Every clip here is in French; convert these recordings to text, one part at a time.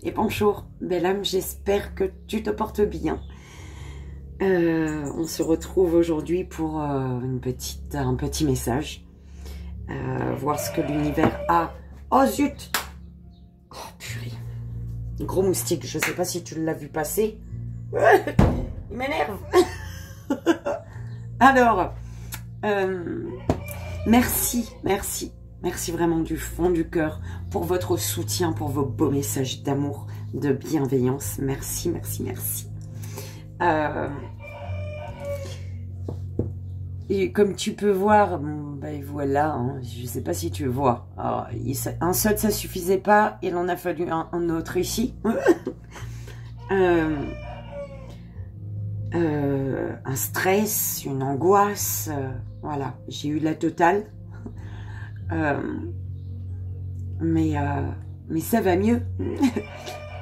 Et bonjour, belle âme, j'espère que tu te portes bien. On se retrouve aujourd'hui pour un petit message. Voir ce que l'univers a. Oh zut! Oh purée. Gros moustique, je sais pas si tu l'as vu passer. Il m'énerve. Alors, merci vraiment du fond du cœur pour votre soutien, pour vos beaux messages d'amour, de bienveillance. Merci. Et comme tu peux voir, bon, ben voilà, hein, je ne sais pas si tu vois. Alors, un seul, ça suffisait pas. Il en a fallu un autre ici. Un stress, une angoisse. Voilà, j'ai eu la totale. Mais ça va mieux.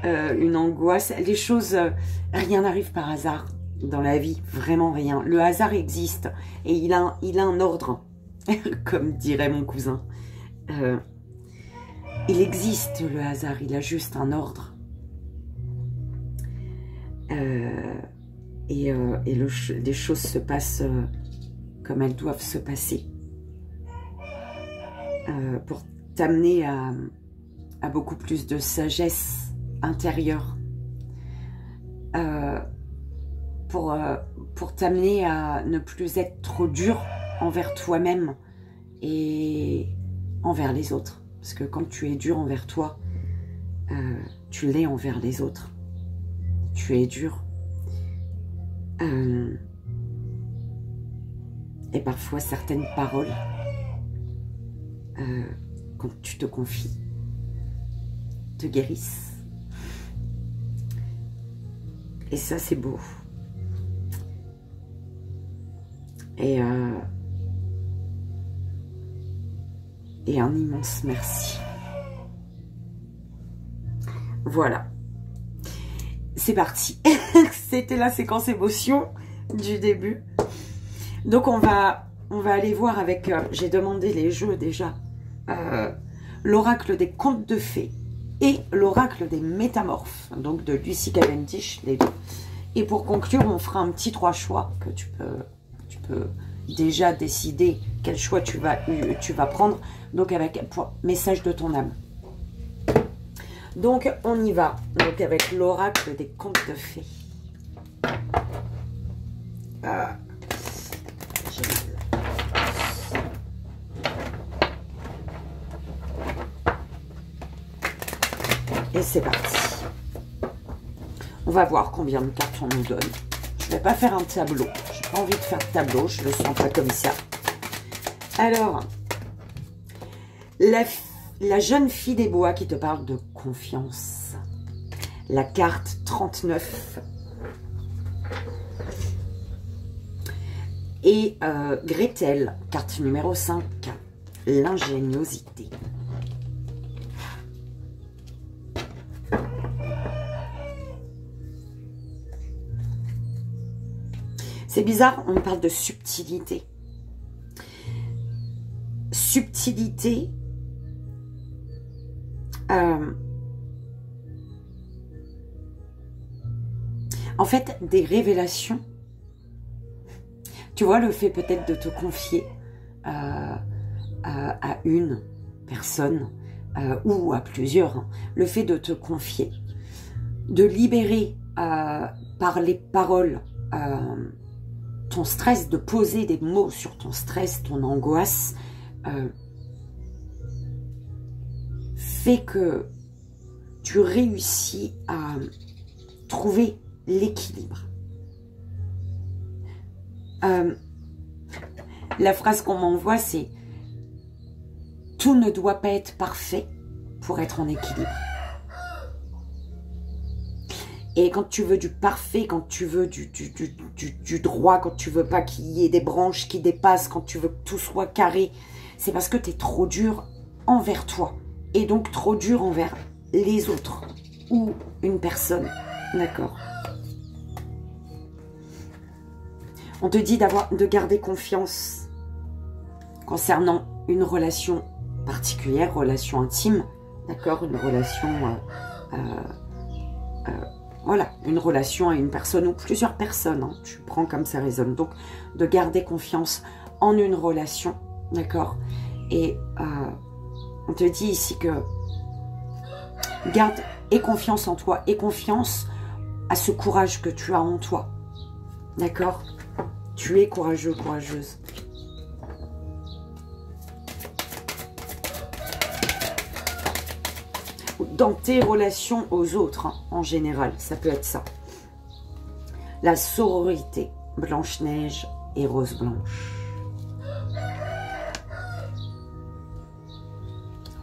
Une angoisse, les choses, rien n'arrive par hasard dans la vie, vraiment rien. Le hasard existe et il a un ordre, comme dirait mon cousin. Il existe le hasard, il a juste un ordre. Les choses se passent comme elles doivent se passer. Pour t'amener à beaucoup plus de sagesse intérieure. Pour t'amener à ne plus être trop dur envers toi-même et envers les autres. Parce que quand tu es dur envers toi, tu l'es envers les autres. Tu es dur. Et parfois certaines paroles, quand tu te confies, te guérissent. Et ça, c'est beau. Et un immense merci. Voilà. C'est parti. C'était la séquence émotion du début. Donc, on va aller voir avec... j'ai demandé les jeux déjà. L'oracle des contes de fées et l'oracle des métamorphes, donc de Lucy Cavendish, les deux. Et pour conclure, on fera un petit 3 choix que tu peux déjà décider quel choix tu vas prendre, donc avec message de ton âme. Donc on y va, donc avec l'oracle des contes de fées. Et c'est parti. On va voir combien de cartes on nous donne. Je ne vais pas faire un tableau. Je n'ai pas envie de faire de tableau. Je ne le sens pas comme ça. Alors, la jeune fille des bois qui te parle de confiance. La carte 39. Et Gretel, carte numéro 5. L'ingéniosité. C'est bizarre, on parle de subtilité. Subtilité. En fait, des révélations. Tu vois, le fait peut-être de te confier à une personne ou à plusieurs. Hein, le fait de te confier. De libérer par les paroles ton stress, de poser des mots sur ton stress, ton angoisse, fait que tu réussis à trouver l'équilibre. La phrase qu'on m'envoie, c'est « Tout ne doit pas être parfait pour être en équilibre ». Et quand tu veux du parfait, quand tu veux du droit, quand tu veux pas qu'il y ait des branches qui dépassent, quand tu veux que tout soit carré, c'est parce que tu es trop dur envers toi. Et donc trop dur envers les autres ou une personne. D'accord? On te dit de garder confiance concernant une relation particulière, relation intime. D'accord? Une relation voilà, une relation à une personne ou plusieurs personnes, hein, tu prends comme ça résonne. Donc, de garder confiance en une relation, d'accord? Et on te dit ici que garde et confiance en toi et confiance à ce courage que tu as en toi, d'accord? Tu es courageux, courageuse. Dans tes relations aux autres, hein, en général, ça peut être ça. La sororité, Blanche-Neige et Rose Blanche.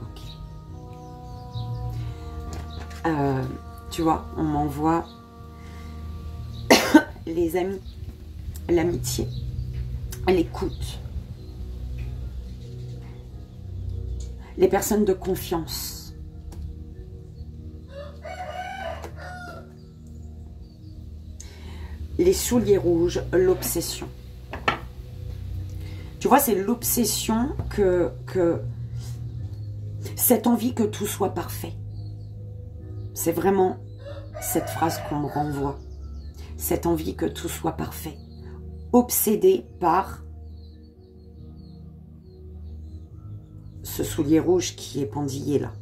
Ok. Tu vois, on m'envoie les amis, l'amitié, l'écoute, les personnes de confiance. Les souliers rouges, l'obsession. Tu vois, c'est l'obsession que cette envie que tout soit parfait. C'est vraiment cette phrase qu'on me renvoie. Cette envie que tout soit parfait. Obsédé par ce soulier rouge qui est pendillé là.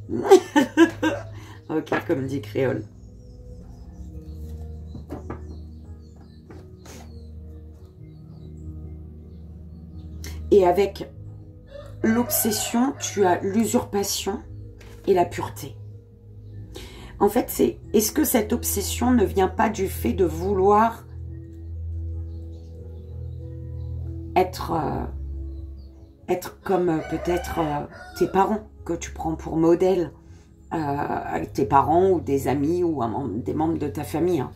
Ok, comme dit Créole. Et avec l'obsession, tu as l'usurpation et la pureté. En fait, c'est est-ce que cette obsession ne vient pas du fait de vouloir être comme peut-être tes parents que tu prends pour modèle, tes parents ou des amis ou des membres de ta famille, hein.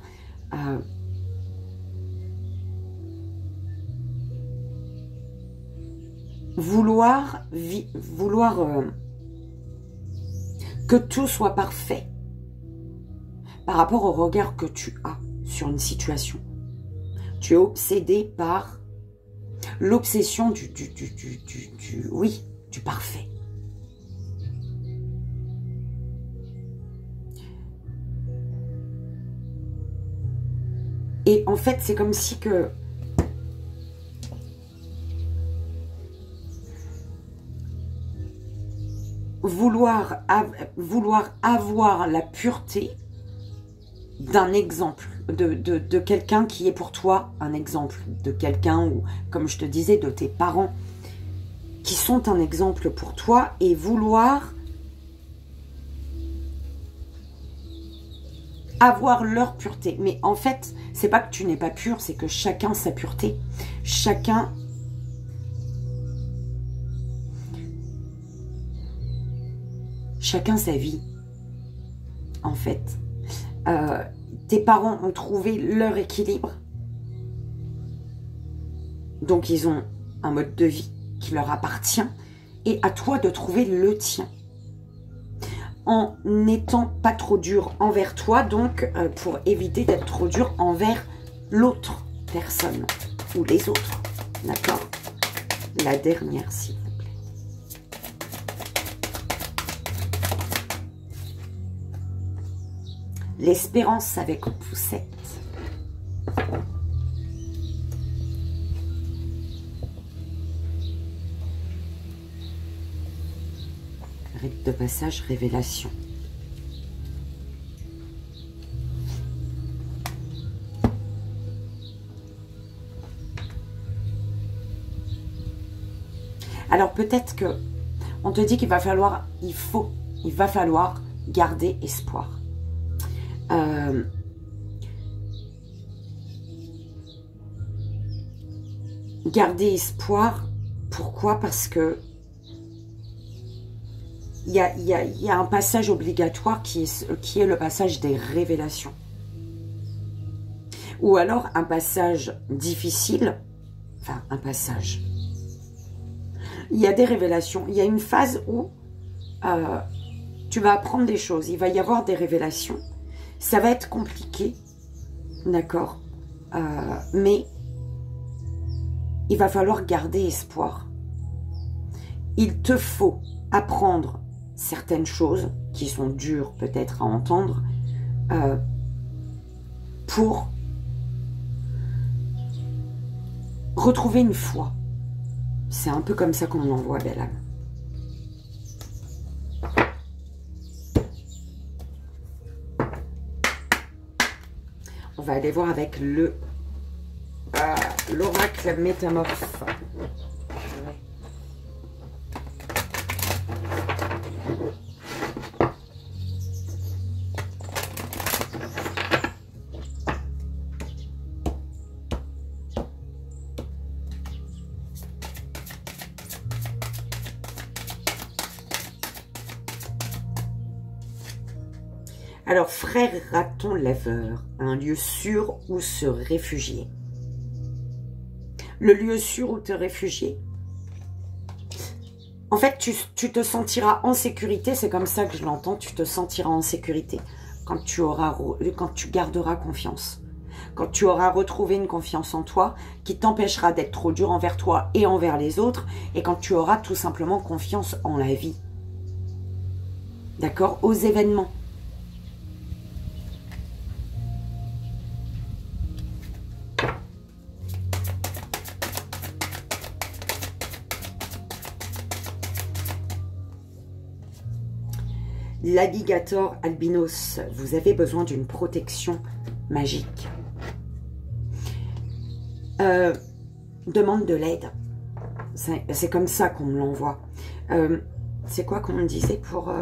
Vouloir que tout soit parfait par rapport au regard que tu as sur une situation. Tu es obsédé par l'obsession du parfait. Et en fait, c'est comme si que vouloir avoir la pureté d'un exemple, de quelqu'un qui est pour toi un exemple, de quelqu'un ou, comme je te disais, de tes parents qui sont un exemple pour toi, et vouloir avoir leur pureté. Mais en fait, c'est pas que tu n'es pas pur, c'est que chacun sa pureté, chacun sa vie, en fait. Tes parents ont trouvé leur équilibre. Donc, ils ont un mode de vie qui leur appartient. Et à toi de trouver le tien. En n'étant pas trop dur envers toi. Donc, pour éviter d'être trop dur envers l'autre personne. Ou les autres. D'accord? La dernière, s'il vous plaît. L'espérance avec poussette. Rite de passage, révélation. Alors peut-être que on te dit qu'il va falloir, il va falloir garder espoir. Garder espoir, pourquoi? Parce que il y a un passage obligatoire qui est le passage des révélations. Ou alors un passage difficile, enfin un passage. Il y a des révélations, il y a une phase où tu vas apprendre des choses, il va y avoir des révélations. Ça va être compliqué, d'accord, mais il va falloir garder espoir. Il te faut apprendre certaines choses qui sont dures peut-être à entendre, pour retrouver une foi. C'est un peu comme ça qu'on l'envoie, belle âme. On va aller voir avec l'oracle métamorphe. Alors, frère raton laveur, un lieu sûr où se réfugier. Le lieu sûr où te réfugier. En fait, tu te sentiras en sécurité, c'est comme ça que je l'entends, tu te sentiras en sécurité quand tu garderas confiance. Quand tu auras retrouvé une confiance en toi qui t'empêchera d'être trop dur envers toi et envers les autres, et quand tu auras tout simplement confiance en la vie. D'accord? Aux événements. L'alligator albinos, vous avez besoin d'une protection magique. Demande de l'aide. C'est comme ça qu'on me l'envoie. C'est quoi qu'on me disait pour...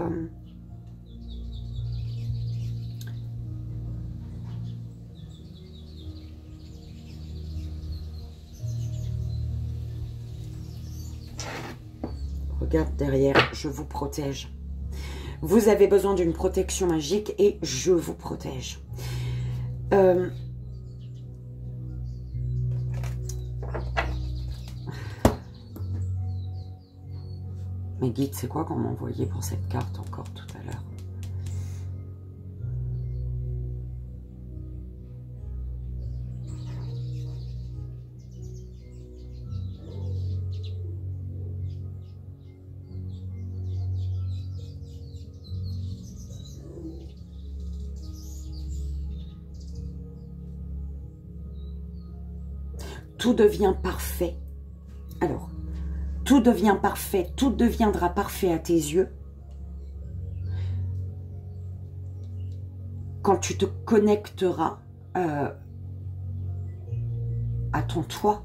Regarde derrière, je vous protège. Vous avez besoin d'une protection magique et je vous protège. Mes guides, c'est quoi qu'on m'a envoyé pour cette carte encore tout à l'heure? Tout devient parfait. Alors, tout devient parfait, tout deviendra parfait à tes yeux quand tu te connecteras à ton toi,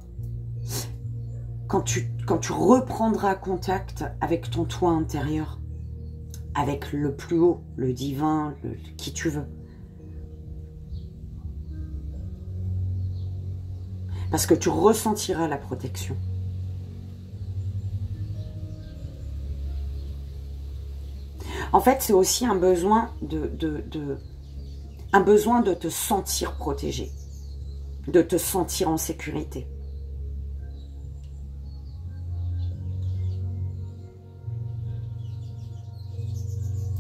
quand tu reprendras contact avec ton toi intérieur, avec le plus haut, le divin, qui tu veux. Parce que tu ressentiras la protection. En fait, c'est aussi un besoin de te sentir protégé, de te sentir en sécurité.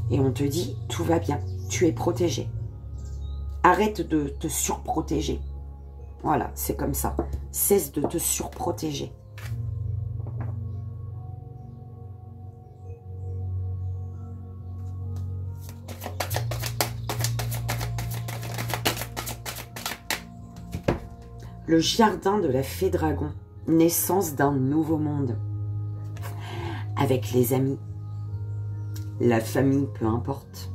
Et on te dit, tout va bien, tu es protégé. Arrête de te surprotéger. Voilà, c'est comme ça. Cesse de te surprotéger. Le jardin de la fée dragon, naissance d'un nouveau monde. Avec les amis, la famille, peu importe.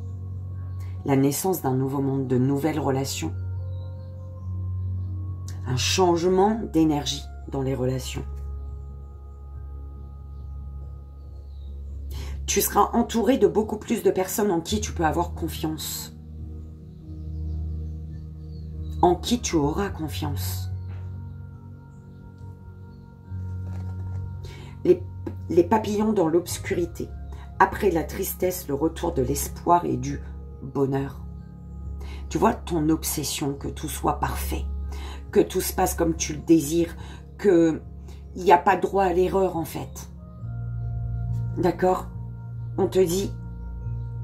La naissance d'un nouveau monde, de nouvelles relations. Un changement d'énergie dans les relations. Tu seras entouré de beaucoup plus de personnes en qui tu peux avoir confiance. En qui tu auras confiance. Les papillons dans l'obscurité. Après la tristesse, le retour de l'espoir et du bonheur. Tu vois, ton obsession, que tout soit parfait. Que tout se passe comme tu le désires, qu'il n'y a pas droit à l'erreur en fait. D'accord? On te dit,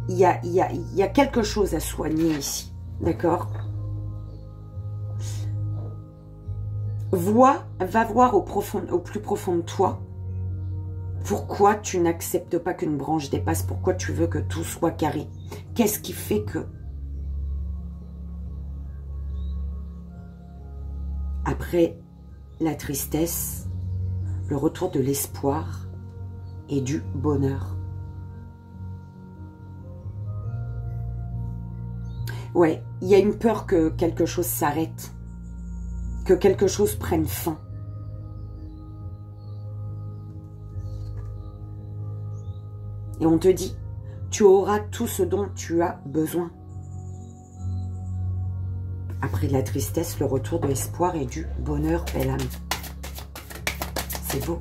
il y a quelque chose à soigner ici. D'accord? Va voir au plus profond de toi, pourquoi tu n'acceptes pas qu'une branche dépasse, pourquoi tu veux que tout soit carré. Qu'est-ce qui fait que... Après la tristesse, le retour de l'espoir et du bonheur. Ouais, il y a une peur que quelque chose s'arrête, que quelque chose prenne fin. Et on te dit, tu auras tout ce dont tu as besoin. Après la tristesse, le retour de l'espoir et du bonheur, belle âme. C'est beau.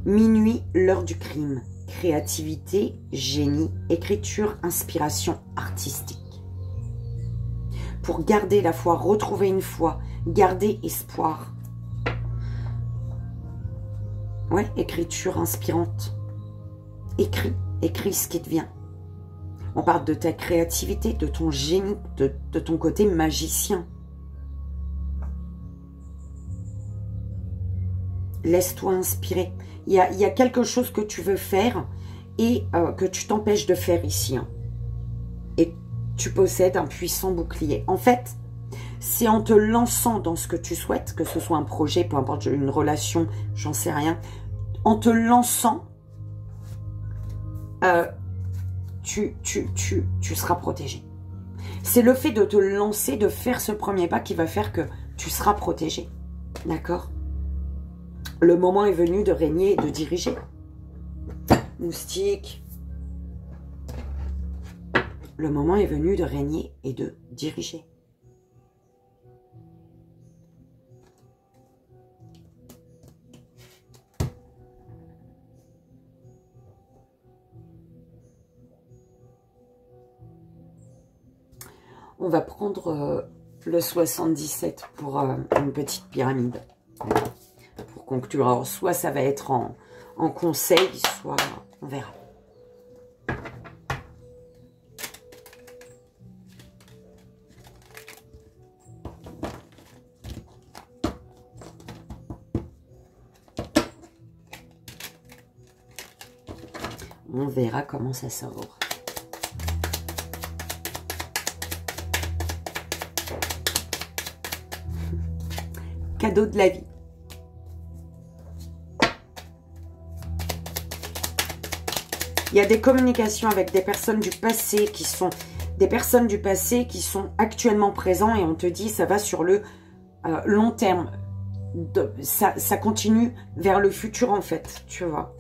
Minuit, l'heure du crime. Créativité, génie, écriture, inspiration artistique. Pour garder la foi, retrouver une foi, garder espoir. Ouais, écriture inspirante. Écris ce qui te vient. On parle de ta créativité, de ton génie, de ton côté magicien. Laisse-toi inspirer. Il y a quelque chose que tu veux faire et que tu t'empêches de faire ici. Hein. Et tu possèdes un puissant bouclier. En fait, c'est en te lançant dans ce que tu souhaites, que ce soit un projet, peu importe, une relation, j'en sais rien. En te lançant, tu seras protégé. C'est le fait de te lancer, de faire ce premier pas qui va faire que tu seras protégé. D'accord ? Le moment est venu de régner et de diriger. Moustique. Le moment est venu de régner et de diriger. On va prendre le 77 pour une petite pyramide. Pour conclure. Alors, soit ça va être en conseil, soit on verra. On verra comment ça sort. Cadeau de la vie. Il y a des communications avec des personnes du passé qui sont actuellement présents et on te dit ça va sur le long terme. Ça continue vers le futur en fait, tu vois.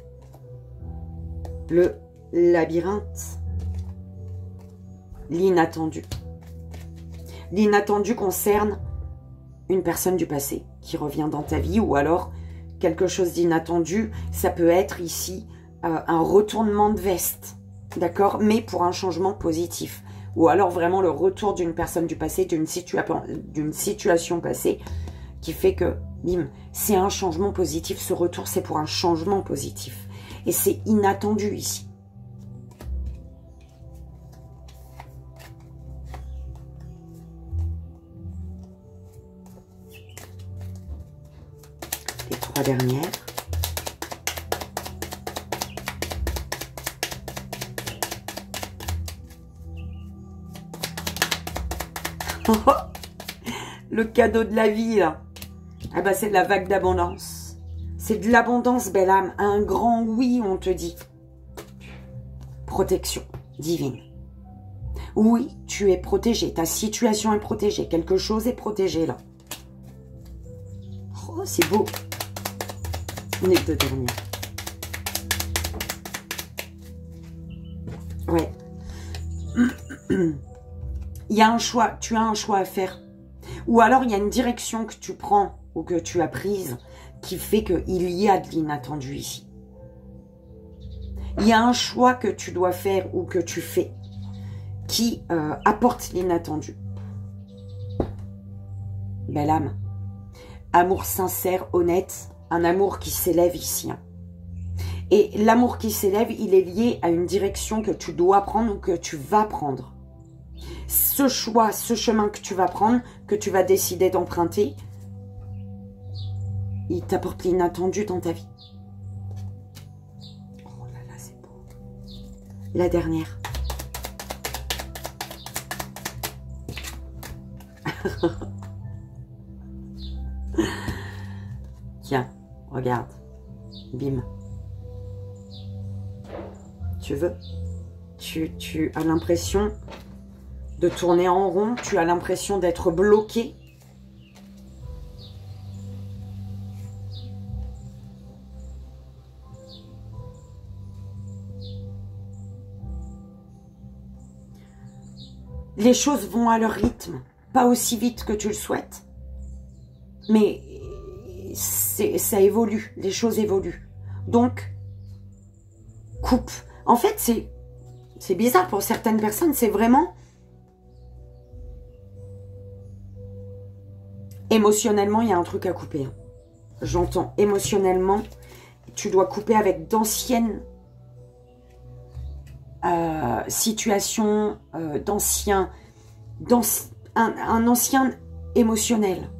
Le labyrinthe. L'inattendu. L'inattendu concerne une personne du passé qui revient dans ta vie ou alors quelque chose d'inattendu. Ça peut être ici un retournement de veste, d'accord, mais pour un changement positif. Ou alors vraiment le retour d'une personne du passé, d'une situation passée qui fait que, bim, c'est un changement positif. Ce retour, c'est pour un changement positif. Et c'est inattendu ici. Les trois dernières. Le cadeau de la vie, là. Ah bah, c'est de la vague d'abondance. C'est de l'abondance, belle âme. Un grand oui, on te dit. Protection divine. Oui, tu es protégé. Ta situation est protégée. Quelque chose est protégé, là. Oh, c'est beau. On est deux dernières. Ouais. Il y a un choix. Tu as un choix à faire. Ou alors, il y a une direction que tu prends ou que tu as prise qui fait qu'il y a de l'inattendu ici. Il y a un choix que tu dois faire ou que tu fais qui apporte l'inattendu. Belle âme. Amour sincère, honnête, un amour qui s'élève ici. Et l'amour qui s'élève, il est lié à une direction que tu dois prendre ou que tu vas prendre. Ce choix, ce chemin que tu vas prendre, que tu vas décider d'emprunter, il t'apporte l'inattendu dans ta vie. Oh là là, c'est beau. La dernière. Tiens, regarde. Bim. Tu veux? Tu as l'impression de tourner en rond. Tu as l'impression d'être bloqué. Les choses vont à leur rythme. Pas aussi vite que tu le souhaites. Mais ça évolue. Les choses évoluent. Donc, coupe. En fait, c'est bizarre pour certaines personnes. C'est vraiment... Émotionnellement, il y a un truc à couper. J'entends. Émotionnellement, tu dois couper avec d'anciennes situations, un ancien émotionnel.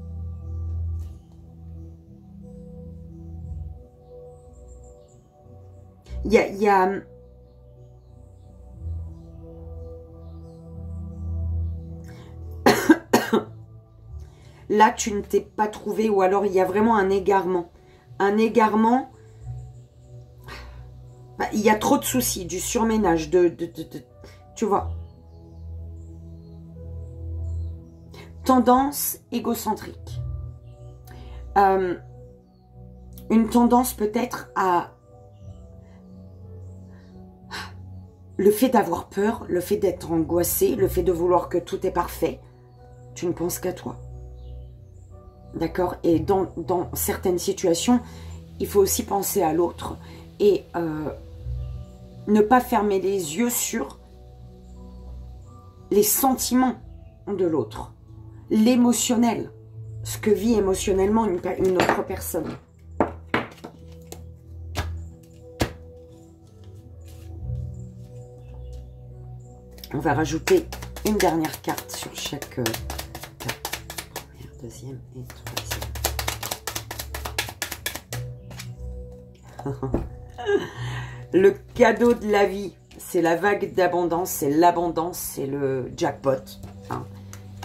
Il y a là, tu ne t'es pas trouvé, ou alors il y a vraiment un égarement. Un égarement, il y a trop de soucis, du surménage, tu vois. Tendance égocentrique. Une tendance peut-être à... Le fait d'avoir peur, le fait d'être angoissé, le fait de vouloir que tout est parfait, tu ne penses qu'à toi. D'accord? Et dans certaines situations, il faut aussi penser à l'autre et ne pas fermer les yeux sur les sentiments de l'autre, l'émotionnel, ce que vit émotionnellement une autre personne. On va rajouter une dernière carte sur chaque carte. Première, deuxième et troisième. Le cadeau de la vie, c'est la vague d'abondance, c'est l'abondance, c'est le jackpot. Hein.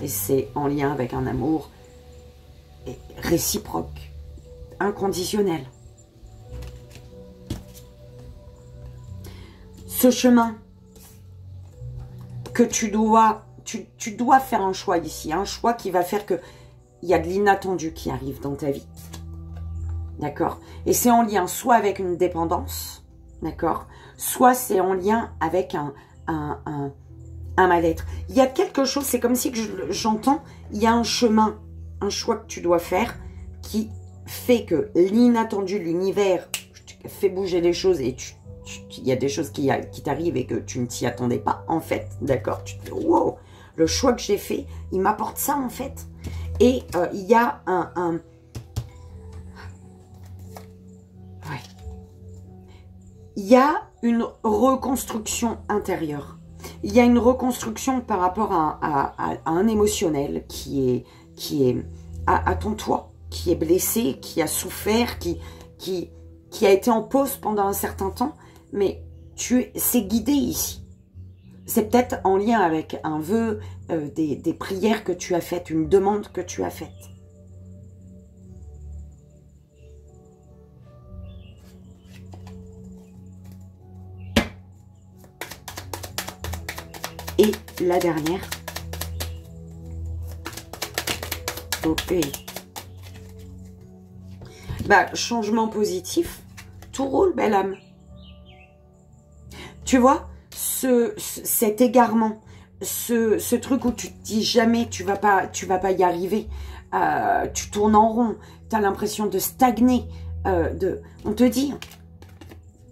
Et c'est en lien avec un amour réciproque, inconditionnel. Ce chemin que tu dois faire un choix ici, un choix qui va faire que il y a de l'inattendu qui arrive dans ta vie. D'accord? Et c'est en lien soit avec une dépendance, d'accord? Soit c'est en lien avec un mal-être. Il y a quelque chose, c'est comme si que j'entends, il y a un chemin, un choix que tu dois faire qui fait que l'inattendu, l'univers fait bouger les choses et il y a des choses qui t'arrivent et que tu ne t'y attendais pas, en fait, d'accord? Tu te dis, wow, le choix que j'ai fait, il m'apporte ça, en fait. Et il y a ouais. Il y a une reconstruction intérieure. Il y a une reconstruction par rapport à un émotionnel qui est à ton toit, qui est blessé, qui a souffert, qui a été en pause pendant un certain temps, mais c'est guidé ici. C'est peut-être en lien avec un vœu, des prières que tu as faites, une demande que tu as faite. Et la dernière. Ok. Bah, changement positif. Tout roule, belle âme. Tu vois, cet égarement, ce truc où tu te dis jamais tu vas pas y arriver, tu tournes en rond, tu as l'impression de stagner, on te dit,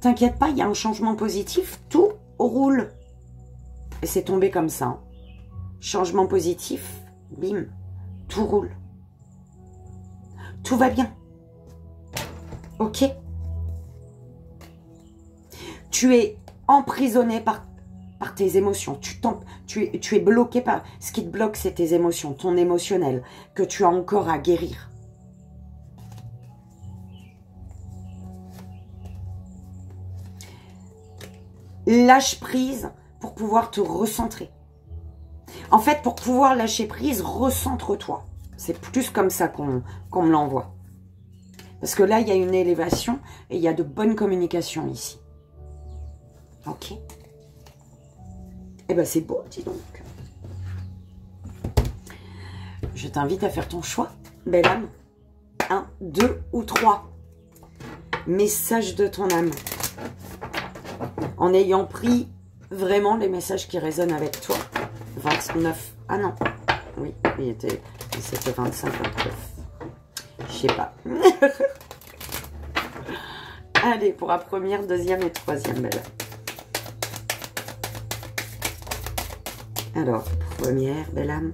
t'inquiète pas, il y a un changement positif, tout roule. Et c'est tombé comme ça. Hein. Changement positif, bim, tout roule. Tout va bien. Ok? Tu es emprisonné par tes émotions. Tu es bloqué par... Ce qui te bloque, c'est tes émotions, ton émotionnel, que tu as encore à guérir. Lâche prise pour pouvoir te recentrer. En fait, pour pouvoir lâcher prise, recentre-toi. C'est plus comme ça qu'on me l'envoie. Parce que là, il y a une élévation et il y a de bonnes communications ici. Ok. Eh ben, c'est beau, dis donc. Je t'invite à faire ton choix, belle âme. 1, 2 ou 3. Message de ton âme. En ayant pris vraiment les messages qui résonnent avec toi. 29. Ah non. Oui, c'était 25, 29. Je sais pas. Allez, pour la première, deuxième et troisième, belle. Alors, première, belle âme.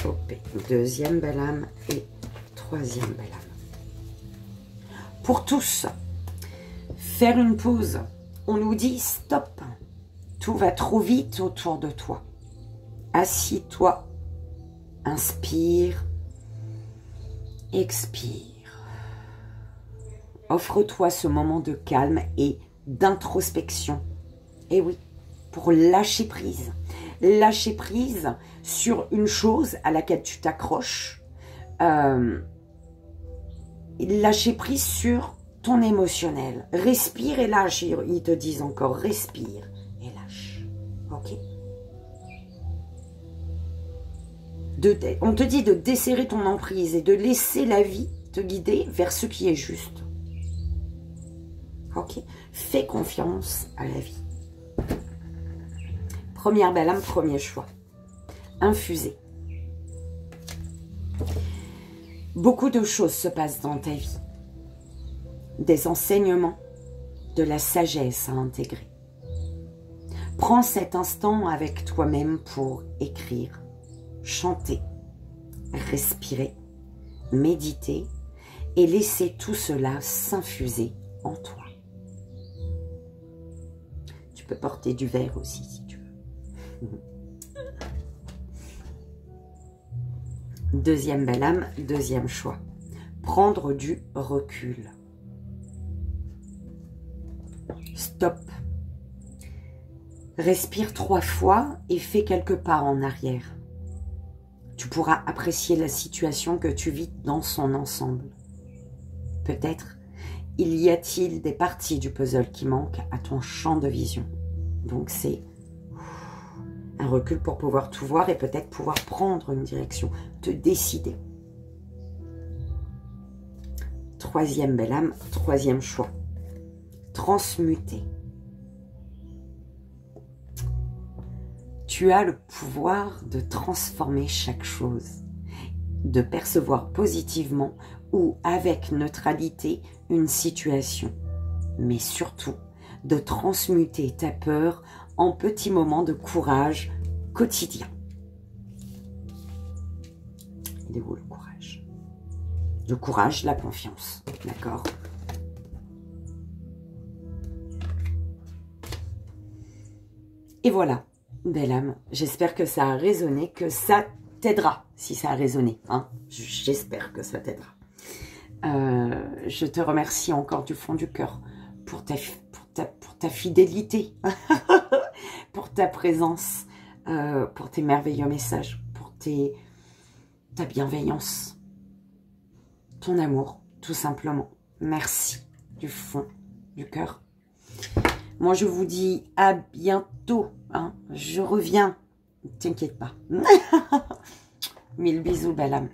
Ok. Deuxième, belle âme. Et troisième, belle âme. Pour tous, faire une pause. On nous dit stop. Tout va trop vite autour de toi. Assis-toi. Inspire. Expire. Offre-toi ce moment de calme et d'introspection. Et oui, pour lâcher prise. Lâcher prise sur une chose à laquelle tu t'accroches. Lâcher prise sur ton émotionnel. Respire et lâche. Ils te disent encore, respire et lâche. Ok? On te dit de desserrer ton emprise et de laisser la vie te guider vers ce qui est juste. Ok? Fais confiance à la vie. Première belle âme, premier choix. Infuser. Beaucoup de choses se passent dans ta vie. Des enseignements, de la sagesse à intégrer. Prends cet instant avec toi-même pour écrire, chanter, respirer, méditer et laisser tout cela s'infuser en toi. Tu peux porter du verre aussi si tu veux. Deuxième belle âme, deuxième choix. Prendre du recul. Stop. Respire 3 fois et fais quelques pas en arrière. Tu pourras apprécier la situation que tu vis dans son ensemble. Peut-être y a-t-il des parties du puzzle qui manquent à ton champ de vision. Donc c'est un recul pour pouvoir tout voir et peut-être pouvoir prendre une direction, te décider. Troisième belle âme, troisième choix. Transmuter. Tu as le pouvoir de transformer chaque chose, de percevoir positivement ou avec neutralité une situation, mais surtout de transmuter ta peur en petits moments de courage quotidien. Il est où le courage? Le courage, la confiance, d'accord? Et voilà, belle âme, j'espère que ça a résonné, que ça t'aidera, si ça a résonné. Hein, j'espère que ça t'aidera. Je te remercie encore du fond du cœur pour ta fidélité, pour ta présence, pour tes merveilleux messages, pour ta bienveillance, ton amour, tout simplement. Merci du fond du cœur. Moi, je vous dis à bientôt. Hein. Je reviens. Ne t'inquiète pas. 1000 bisous, belle âme.